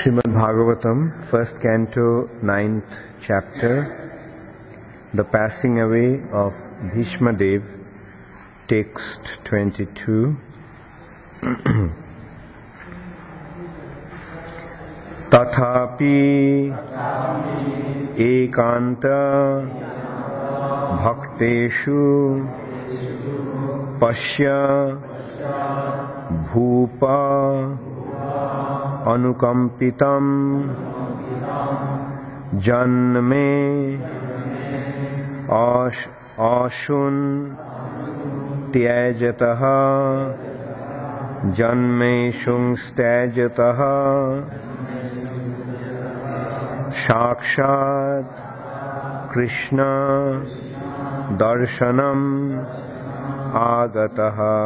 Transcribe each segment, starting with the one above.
Srimad Bhagavatam, first canto, 9th chapter, the passing away of Bhishma Dev, text 22. Tathapi ekanta bhakteshu pasya bhupa anukampitam janme ashun tyajataha janmeshung stajataha shakshat Krishna darshanam agataha.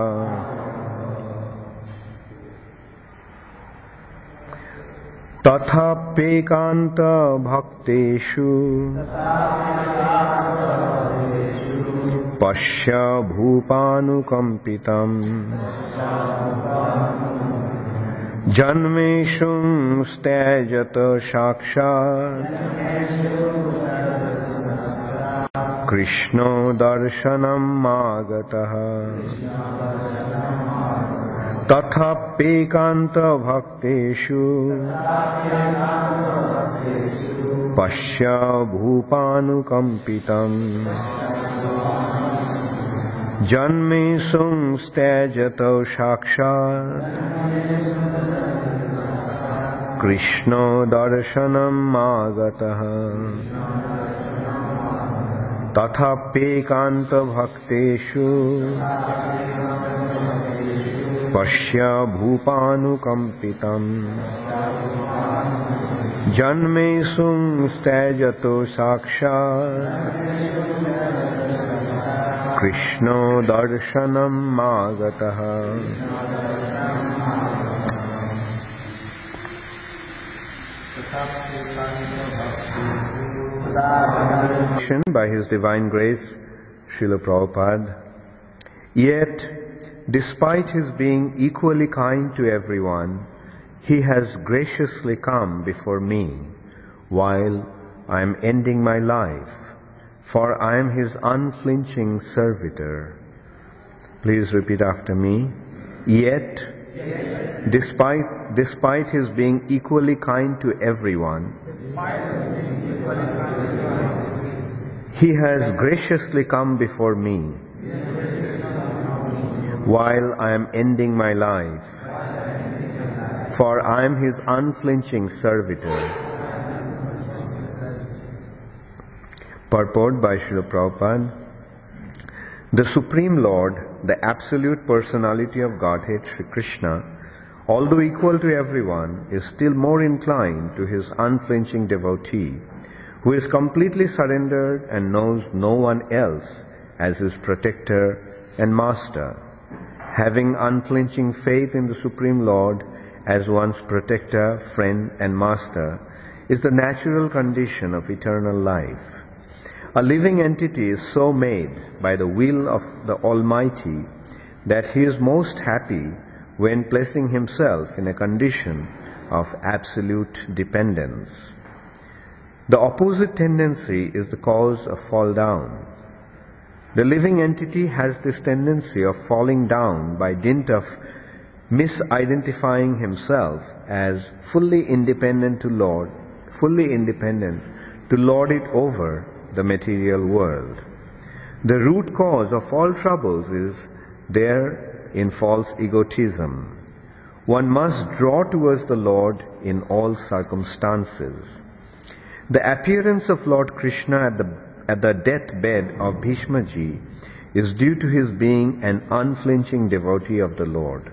Tathapekanta bhakteshu pasya bhupanukampitam janmeshung stajata shakshat Krishna darshanam agataha. Tathapekanta bhakteshu pasya bhupanukampitam janmesung stajata shakshat Krishna darshanam agataha. Tathapekanta bhakteshu pasya bhupanukampitam janmesung stajato sakshat Krishna darshanam agataha. By His Divine Grace, Srila Prabhupada, yet, despite His being equally kind to everyone, He has graciously come before me while I am ending my life, for I am His unflinching servitor. Please repeat after me. Yet, despite His being equally kind to everyone, He has graciously come before me while I am ending my life, for I am His unflinching servitor. Purport by Srila Prabhupada. The Supreme Lord, the Absolute Personality of Godhead, Sri Krishna, although equal to everyone, is still more inclined to His unflinching devotee, who is completely surrendered and knows no one else as His protector and master. Having unflinching faith in the Supreme Lord as one's protector, friend and master is the natural condition of eternal life. A living entity is so made by the will of the Almighty that he is most happy when placing himself in a condition of absolute dependence. The opposite tendency is the cause of fall down. The living entity has this tendency of falling down by dint of misidentifying himself as fully independent to lord it over the material world. The root cause of all troubles is there in false egotism. One must draw towards the Lord in all circumstances. The appearance of Lord Krishna at the deathbed of Bhishma Ji is due to his being an unflinching devotee of the Lord.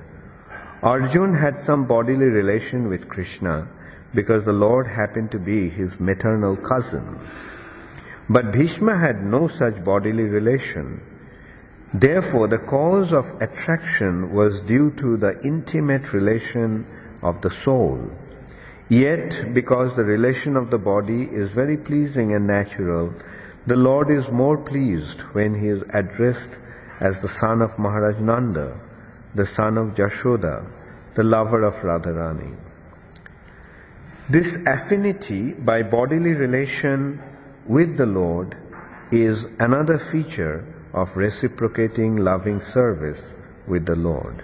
Arjun had some bodily relation with Krishna because the Lord happened to be his maternal cousin. But Bhishma had no such bodily relation. Therefore, the cause of attraction was due to the intimate relation of the soul. Yet, because the relation of the body is very pleasing and natural, the Lord is more pleased when He is addressed as the son of Maharaj Nanda, the son of Jashoda, the lover of Radharani. This affinity by bodily relation with the Lord is another feature of reciprocating loving service with the Lord.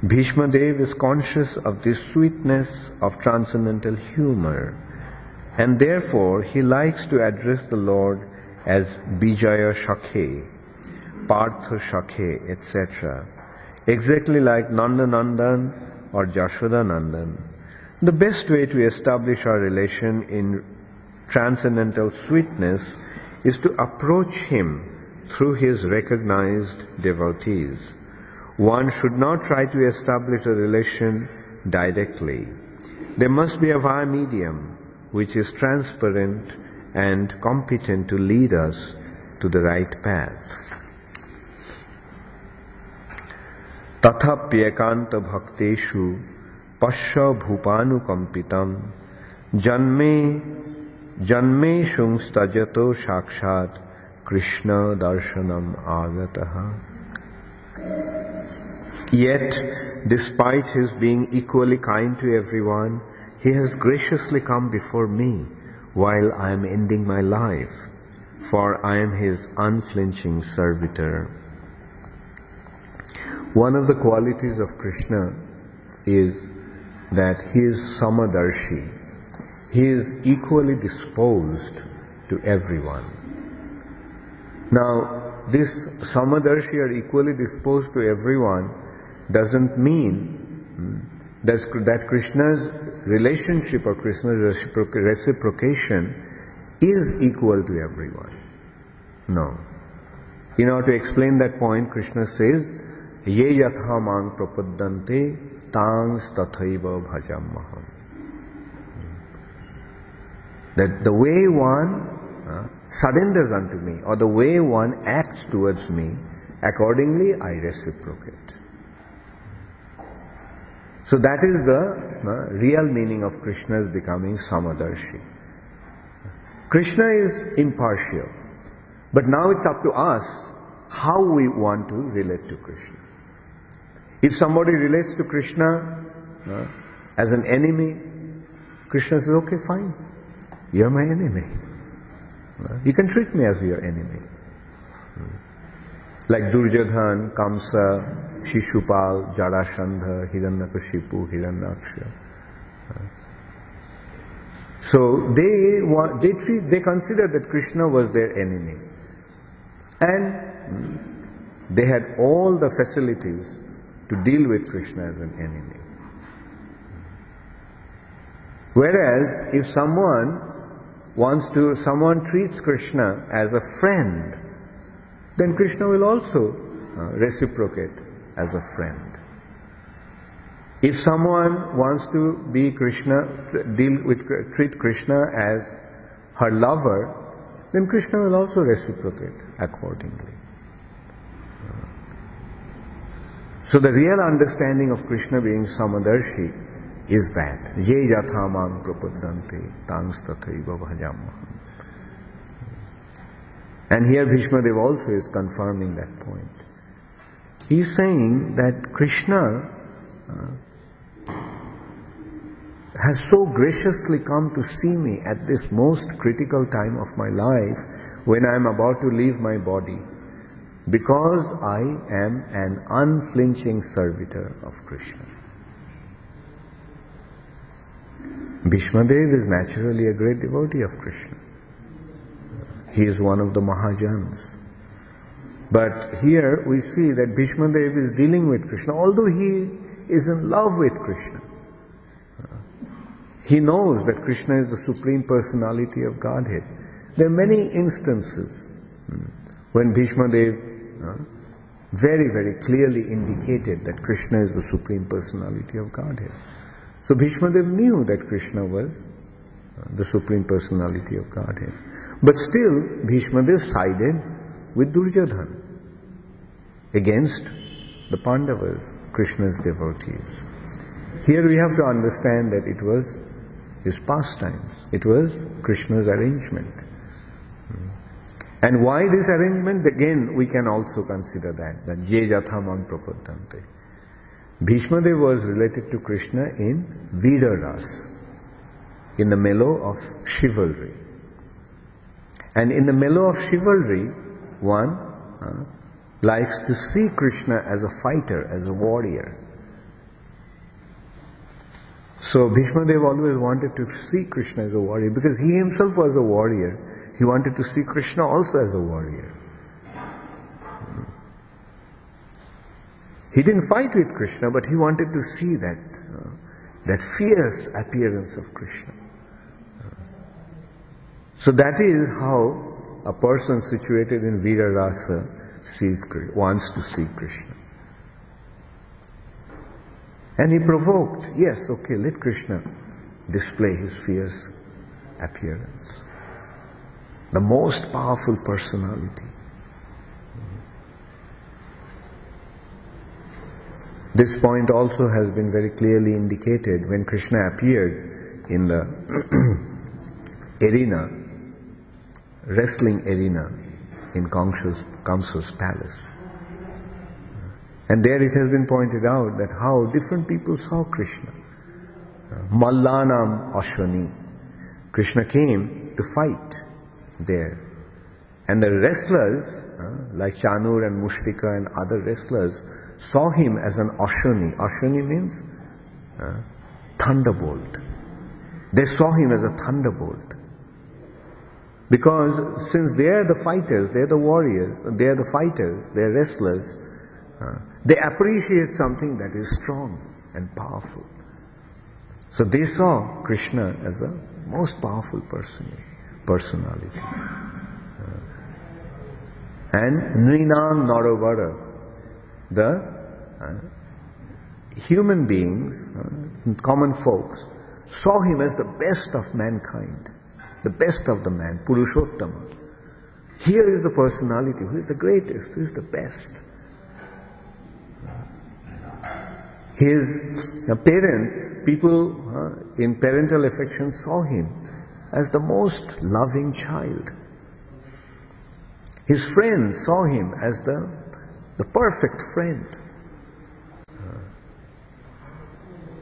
Bhishma Dev is conscious of this sweetness of transcendental humor, and therefore he likes to address the Lord as Bijaya Shakhe, Partha Shakhe, etc., exactly like Nanda Nandan or Jashoda Nandan. The best way to establish our relation in transcendental sweetness is to approach him through his recognized devotees. One should not try to establish a relation directly. There must be a via medium which is transparent and competent to lead us to the right path. Tathapyekanta bhakteshu pasya bhupanukampitam janme shungstajato shakshat Krishna darshanam agataha. Yet, despite his being equally kind to everyone, he has graciously come before me while I am ending my life, for I am his unflinching servitor. One of the qualities of Krishna is that he is samadarshi. He is equally disposed to everyone. Now, this samadarshi or equally disposed to everyone doesn't mean that Krishna's relationship or Krishna's reciprocation is equal to everyone. No. In order to explain that point, Krishna says, Ye yatha mang prapaddante tangs tathaiva bhajamaham. That the way one surrenders unto me, or the way one acts towards me, accordingly I reciprocate. So that is the real meaning of Krishna's becoming Samadarshi. Krishna is impartial, but now it's up to us how we want to relate to Krishna. If somebody relates to Krishna as an enemy, Krishna says, okay, fine, you're my enemy. You can treat me as your enemy. Like Duryodhan, Kamsa, Shishupal, Jarasandha, Hiranyakashipu, Hiranyaksha. So they considered that Krishna was their enemy. And they had all the facilities to deal with Krishna as an enemy. Whereas if someone treats Krishna as a friend, then Krishna will also reciprocate as a friend. If someone wants to treat Krishna as her lover, then Krishna will also reciprocate accordingly. So the real understanding of Krishna being Samadarshi is that Ye yatha mang prapaddante tangs tathaiva bhajamaham. And here Bhishma Dev also is confirming that point. He is saying that Krishna has so graciously come to see me at this most critical time of my life when I am about to leave my body, because I am an unflinching servitor of Krishna. Bhishma Dev is naturally a great devotee of Krishna. He is one of the Mahajans. But here we see that Bhishma Dev is dealing with Krishna, although he is in love with Krishna. He knows that Krishna is the Supreme Personality of Godhead. There are many instances when Bhishma Dev very, very clearly indicated that Krishna is the Supreme Personality of Godhead. So Bhishma Dev knew that Krishna was the Supreme Personality of Godhead. But still, Bhishma Dev sided with Duryodhan against the Pandavas, Krishna's devotees. Here we have to understand that it was his pastimes. It was Krishna's arrangement. And why this arrangement? Again, we can also consider that Ye yatha mang prapaddante. Bhishma Dev was related to Krishna in Vira Ras. in the mellow of chivalry. And in the mellow of chivalry, one likes to see Krishna as a fighter, as a warrior. So Bhishma Dev always wanted to see Krishna as a warrior because he himself was a warrior. He wanted to see Krishna also as a warrior. He didn't fight with Krishna, but he wanted to see that fierce appearance of Krishna. So that is how a person situated in Vira Rasa wants to see Krishna. And he provoked, yes, okay, let Krishna display his fierce appearance. The most powerful personality. This point also has been very clearly indicated when Krishna appeared in the arena, wrestling arena in Kamsa's palace. And there it has been pointed out that how different people saw Krishna. Mallanam Ashwani. Krishna came to fight there. And the wrestlers, like Chanur and Mushtika and other wrestlers, saw him as an Ashwani. Ashwani means thunderbolt. They saw him as a thunderbolt. Because since they are the fighters, they are the warriors, they are the fighters, they are wrestlers, they appreciate something that is strong and powerful. So they saw Krishna as a most powerful personality. And Nrinam Naravara, the human beings, common folks, saw him as the best of mankind, the best of the man, Purushottama. Here is the personality, who is the greatest, who is the best. His parents, people in parental affection saw him as the most loving child. His friends saw him as the perfect friend.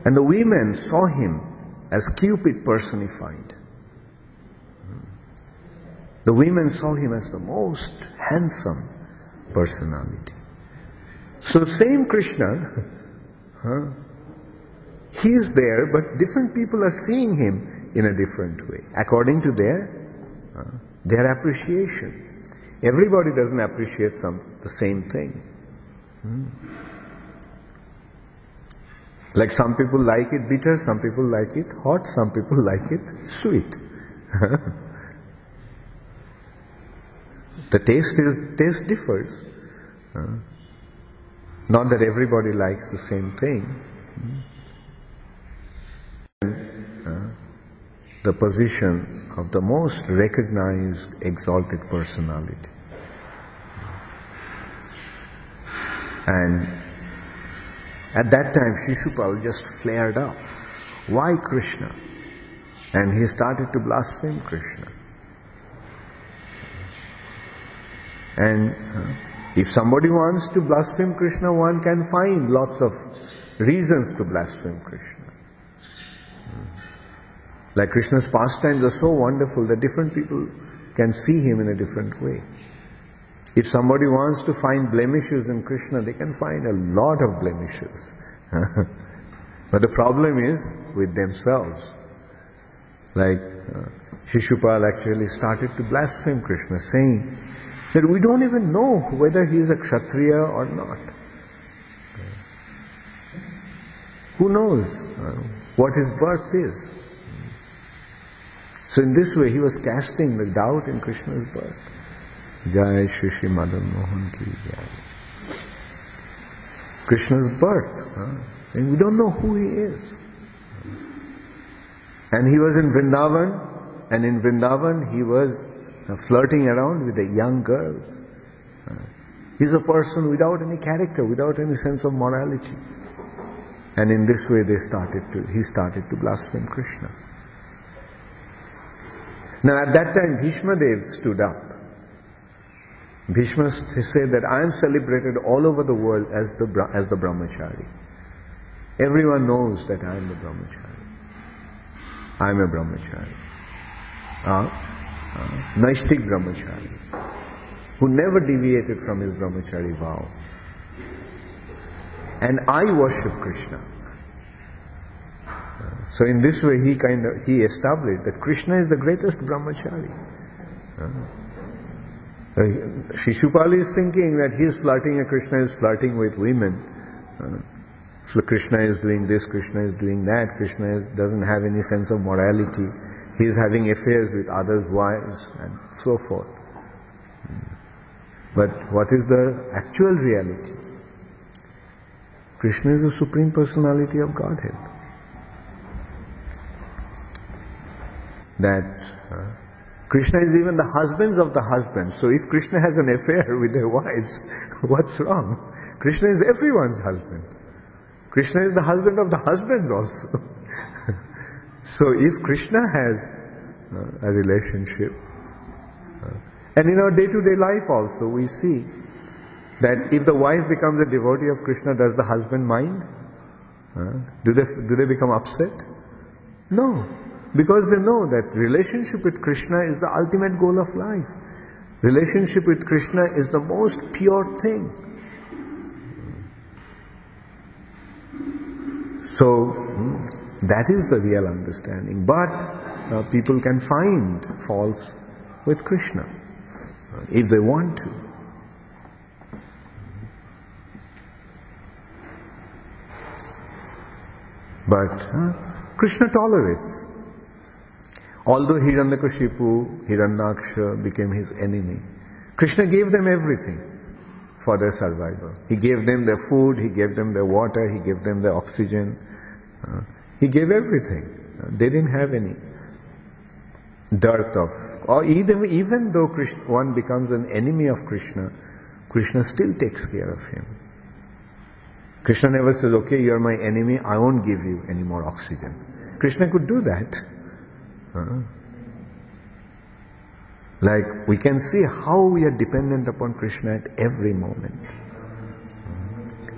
And the women saw him as Cupid personified. The women saw him as the most handsome personality. So same Krishna, he is there, but different people are seeing him in a different way, according to their appreciation. Everybody doesn't appreciate the same thing. Like some people like it bitter, some people like it hot, some people like it sweet. The taste differs. Not that everybody likes the same thing. The position of the most recognized, exalted personality. And at that time, Shishupal just flared up. Why Krishna? And he started to blaspheme Krishna. And if somebody wants to blaspheme Krishna, one can find lots of reasons to blaspheme Krishna. Like Krishna's pastimes are so wonderful that different people can see him in a different way. If somebody wants to find blemishes in Krishna, they can find a lot of blemishes. But the problem is with themselves. Like Shishupal actually started to blaspheme Krishna, saying that we don't even know whether he is a Kshatriya or not. Who knows what his birth is? So in this way he was casting the doubt in Krishna's birth. Jai Shri Shri Madan Mohan Ki Jai. Krishna's birth. And we don't know who he is. And he was in Vrindavan, and in Vrindavan he was flirting around with the young girls. He's a person without any character, without any sense of morality. And in this way he started to blaspheme Krishna. Now at that time Bhishma Dev stood up. Bhishma said that I am celebrated all over the world as the Brahmachari. Everyone knows that I am the Brahmachari. I am a brahmachari. Naishtik brahmachari, who never deviated from his brahmachari vow. And I worship Krishna. So in this way he established that Krishna is the greatest brahmachari. Shishupali is thinking that he is flirting and Krishna is flirting with women. So Krishna is doing this, Krishna is doing that, Krishna doesn't have any sense of morality. He is having affairs with others' wives and so forth. But what is the actual reality? Krishna is the Supreme Personality of Godhead. That Krishna is even the husbands of the husbands. So if Krishna has an affair with their wives, what's wrong? Krishna is everyone's husband. Krishna is the husband of the husbands also. So if Krishna has a relationship, and in our day-to-day life also we see that if the wife becomes a devotee of Krishna, does the husband mind? Do they become upset? No. Because they know that relationship with Krishna is the ultimate goal of life. Relationship with Krishna is the most pure thing. So, that is the real understanding. But people can find faults with Krishna if they want to. But Krishna tolerates. Although Hiranyakashipu, Hiranyaksha became his enemy, Krishna gave them everything for their survival. He gave them their food, he gave them their water, he gave them their oxygen. He gave everything. They didn't have any dearth of, or even though one becomes an enemy of Krishna, Krishna still takes care of him. Krishna never says, okay, you're my enemy, I won't give you any more oxygen. Krishna could do that. Like we can see how we are dependent upon Krishna at every moment.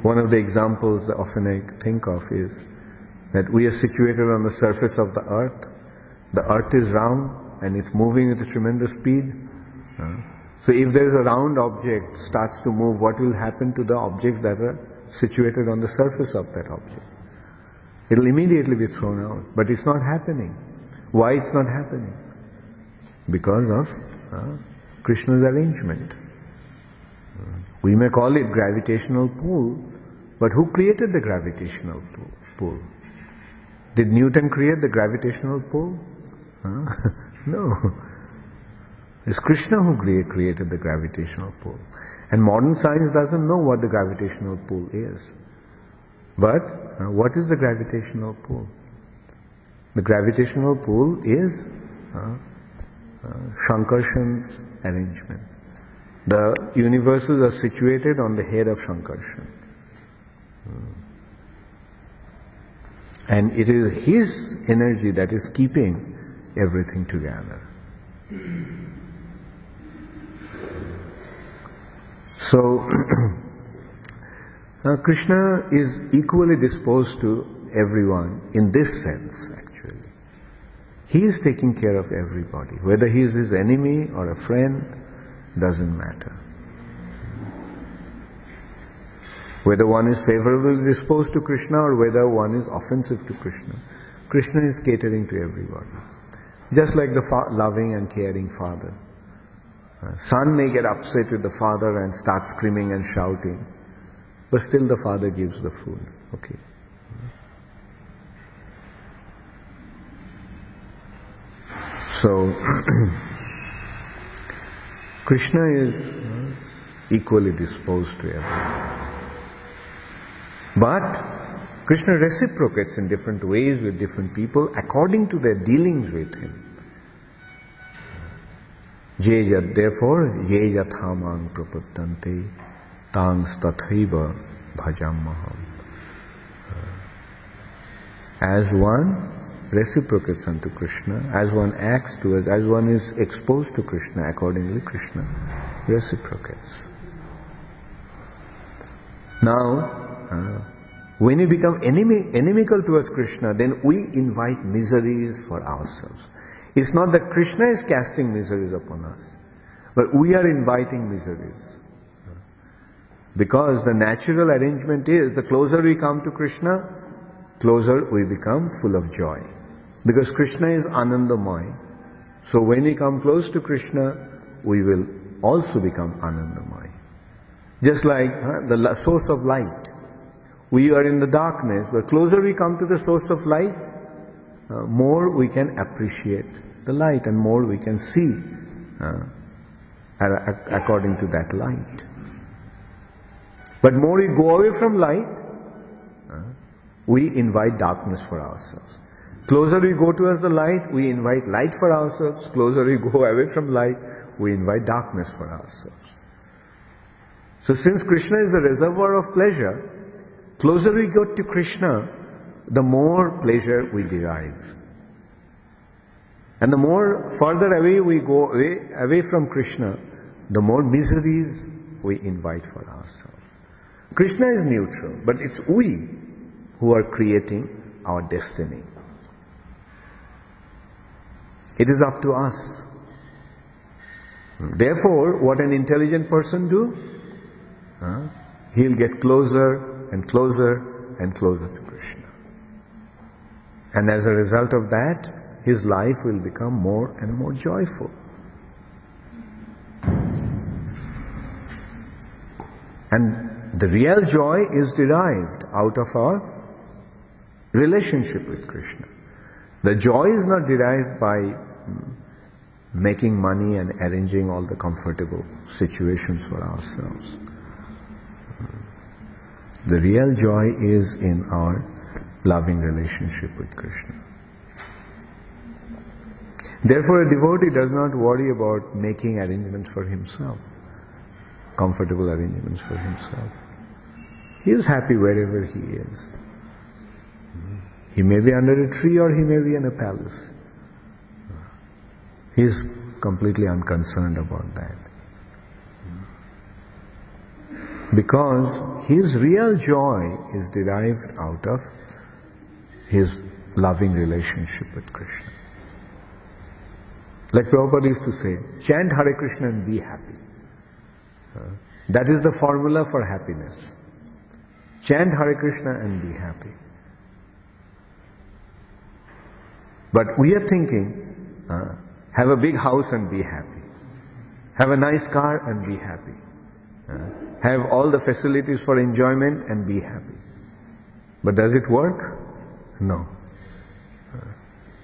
One of the examples that often I think of is that we are situated on the surface of the earth. The earth is round and it's moving with a tremendous speed. So if there is a round object starts to move, what will happen to the objects that are situated on the surface of that object? It will immediately be thrown out. But it's not happening. Why it's not happening? Because of Krishna's arrangement. We may call it gravitational pull, but who created the gravitational pull? Did Newton create the gravitational pull? No. It's Krishna who created the gravitational pull. And modern science doesn't know what the gravitational pull is. But what is the gravitational pull? The gravitational pull is Shankarshan's arrangement. The universes are situated on the head of Shankarshan. And it is his energy that is keeping everything together. So, Krishna is equally disposed to everyone in this sense, actually. He is taking care of everybody. Whether he is his enemy or a friend, doesn't matter. Whether one is favorably disposed to Krishna or whether one is offensive to Krishna, Krishna is catering to everybody. Just like the loving and caring father. Son may get upset with the father and start screaming and shouting, but still the father gives the food. Okay. So, Krishna is equally disposed to everyone. But Krishna reciprocates in different ways with different people according to their dealings with him. Therefore, ye yathamang prapattante tangs tathaiva bhajamaham. As one reciprocates unto Krishna, as one acts towards, as one is exposed to Krishna, accordingly Krishna reciprocates. Now, When we become inimical towards Krishna, then we invite miseries for ourselves. It's not that Krishna is casting miseries upon us, but we are inviting miseries. Because the natural arrangement is, the closer we come to Krishna, closer we become full of joy. Because Krishna is Anandamaya. So when we come close to Krishna, we will also become Anandamaya. Just like the source of light. We are in the darkness, but closer we come to the source of light, more we can appreciate the light and more we can see according to that light. But more we go away from light, we invite darkness for ourselves. Closer we go towards the light, we invite light for ourselves. Closer we go away from light, we invite darkness for ourselves. So since Krishna is the reservoir of pleasure, closer we go to Krishna, the more pleasure we derive. And the more further away we go away from Krishna, the more miseries we invite for ourselves. Krishna is neutral, but it's we who are creating our destiny. It is up to us. Therefore, what an intelligent person do? He'll get closer and closer and closer to Krishna. And as a result of that, his life will become more and more joyful. And the real joy is derived out of our relationship with Krishna. The joy is not derived by making money and arranging all the comfortable situations for ourselves. The real joy is in our loving relationship with Krishna. Therefore, a devotee does not worry about making arrangements for himself, comfortable arrangements for himself. He is happy wherever he is. He may be under a tree or he may be in a palace. He is completely unconcerned about that. Because his real joy is derived out of his loving relationship with Krishna. Like Prabhupada used to say, chant Hare Krishna and be happy. That is the formula for happiness. Chant Hare Krishna and be happy. But we are thinking, have a big house and be happy. Have a nice car and be happy. Have all the facilities for enjoyment and be happy. But does it work? No.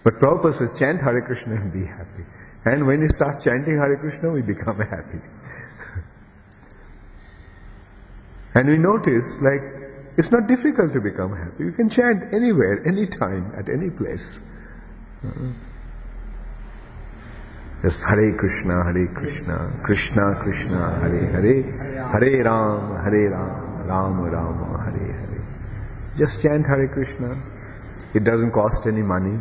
But Prabhupada says, chant Hare Krishna and be happy. And when we start chanting Hare Krishna, we become happy. And we notice, like, it's not difficult to become happy. You can chant anywhere, anytime, at any place. Just Hare Krishna, Krishna Krishna, Hare Hare, Hare Ram, Ram Ram, Hare Hare. Just chant Hare Krishna. It doesn't cost any money.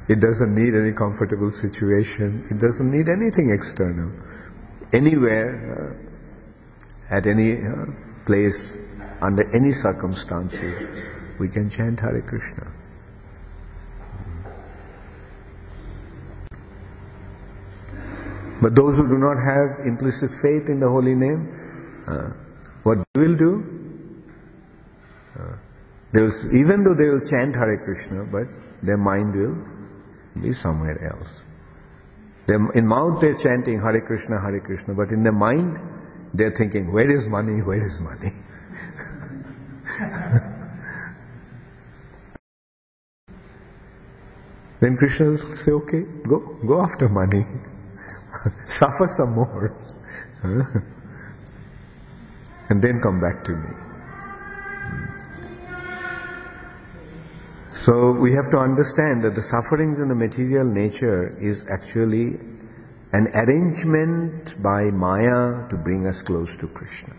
It doesn't need any comfortable situation. It doesn't need anything external. Anywhere, at any place, under any circumstances, we can chant Hare Krishna. But those who do not have implicit faith in the holy name, what they will do? Even though they will chant Hare Krishna, but their mind will be somewhere else. In mouth they're chanting Hare Krishna, but in their mind they're thinking, where is money, where is money? Then Krishna will say, okay, go after money. Suffer some more. And then come back to me. So we have to understand that the sufferings in the material nature is actually an arrangement by Maya to bring us close to Krishna.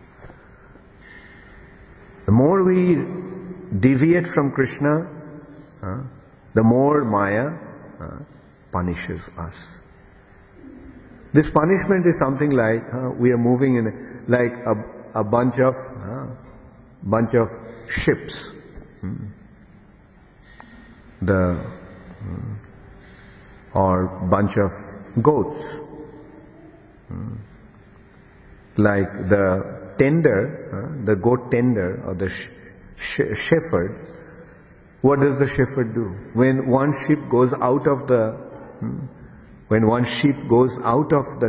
The more we deviate from Krishna, the more Maya punishes us. This punishment is something like we are moving in like a bunch of bunch of ships, or bunch of goats. Like the tender, the goat tender or the shepherd, what does the shepherd do? When one sheep goes out of the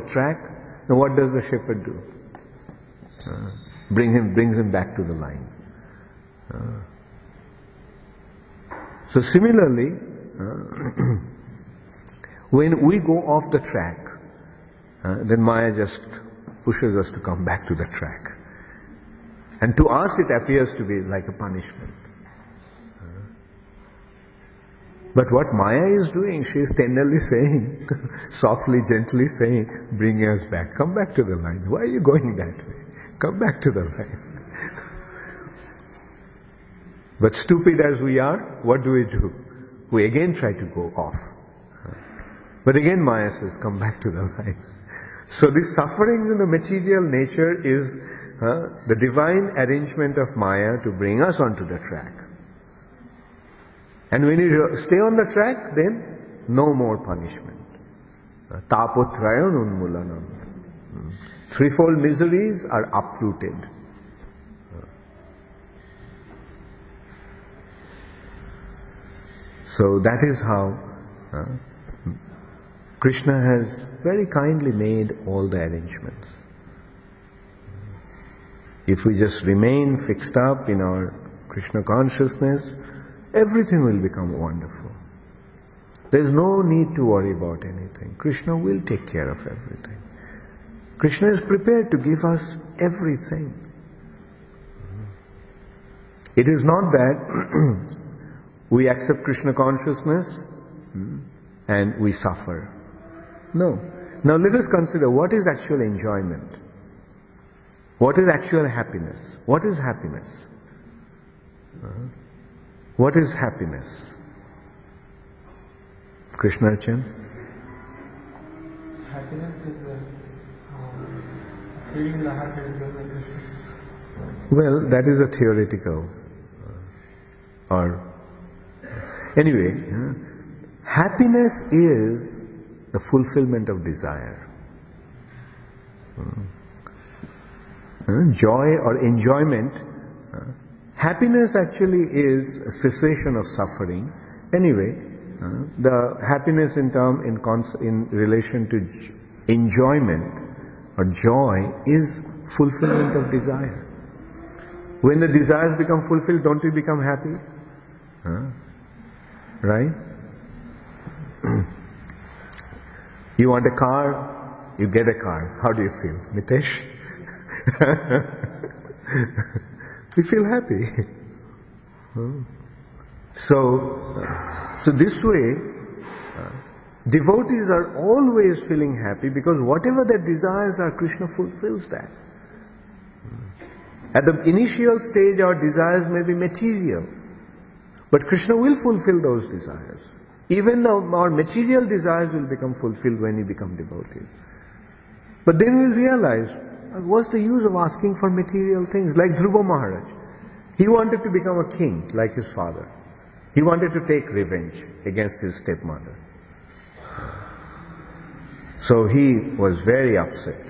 track, then what does the shepherd do? Brings him back to the line. So similarly, when we go off the track, then Maya just pushes us to come back to the track. And to us it appears to be like a punishment. But what Maya is doing, she is tenderly saying, softly, gently saying, bring us back, come back to the line. Why are you going that way? Come back to the line. But stupid as we are, what do? We again try to go off. But again Maya says, come back to the line. So these sufferings in the material nature is the divine arrangement of Maya to bring us onto the track. And when you stay on the track, then no more punishment. Tapotrayan unmulanam. Threefold miseries are uprooted. So that is how Krishna has very kindly made all the arrangements. If we just remain fixed up in our Krishna consciousness, everything will become wonderful. There is no need to worry about anything. Krishna will take care of everything. Krishna is prepared to give us everything. It is not that we accept Krishna consciousness and we suffer. No. Now let us consider what is actual enjoyment. What is actual happiness? What is happiness? What is happiness? Krishna Chan? Happiness is feeling the heart is good. Well, that is a theoretical. Anyway, happiness is the fulfillment of desire. Joy or enjoyment. Happiness actually is a cessation of suffering. Anyway, the happiness in relation to enjoyment or joy is fulfillment of desire. When the desires become fulfilled, don't we become happy? Right? You want a car, you get a car. How do you feel, Mitesh? We feel happy. So this way, devotees are always feeling happy because whatever their desires are, Krishna fulfills that. At the initial stage, our desires may be material, but Krishna will fulfill those desires. Even though our material desires will become fulfilled when we become devotees. But then we'll realize, what's the use of asking for material things? Like Dhruva Maharaj. He wanted to become a king like his father. He wanted to take revenge against his stepmother. So he was very upset.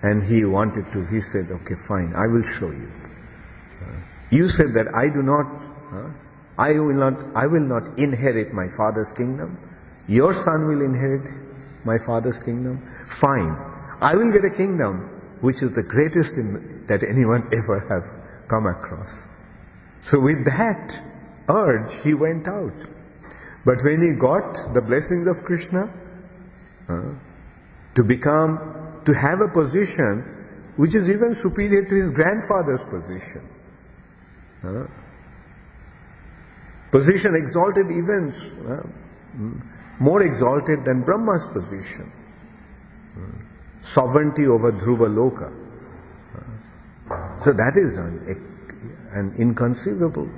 And he said, okay, fine, I will show you. You said that I will not inherit my father's kingdom. Your son will inherit my father's kingdom. Fine. I will get a kingdom which is the greatest that anyone ever have come across. So with that urge, he went out. But when he got the blessings of Krishna, to have a position which is even superior to his grandfather's position. Position exalted even more exalted than Brahma's position. Sovereignty over Dhruva Loka. So that is an inconceivable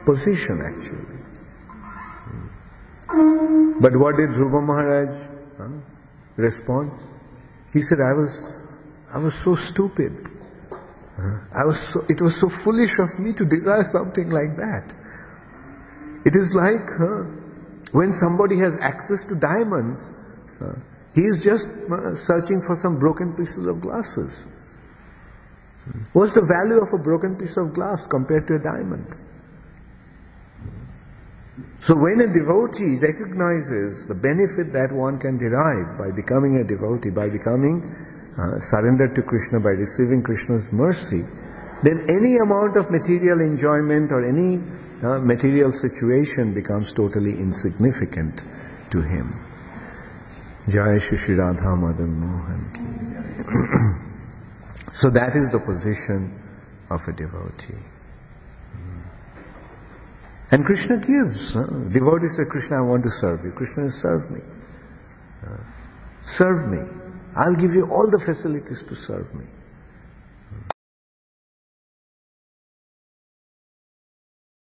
position actually. But what did Dhruva Maharaj respond? He said, I was so stupid. It was so foolish of me to desire something like that. It is like when somebody has access to diamonds, he is just searching for some broken pieces of glasses. What's the value of a broken piece of glass compared to a diamond? So when a devotee recognizes the benefit that one can derive by becoming a devotee, by becoming surrendered to Krishna, by receiving Krishna's mercy, then any amount of material enjoyment or any material situation becomes totally insignificant to him. Jai Shri Radha Madan Mohan Ki Jai. So that is the position of a devotee. And Krishna gives. Devotees say, Krishna, I want to serve you. Krishna says, serve me. Serve me. I'll give you all the facilities to serve me.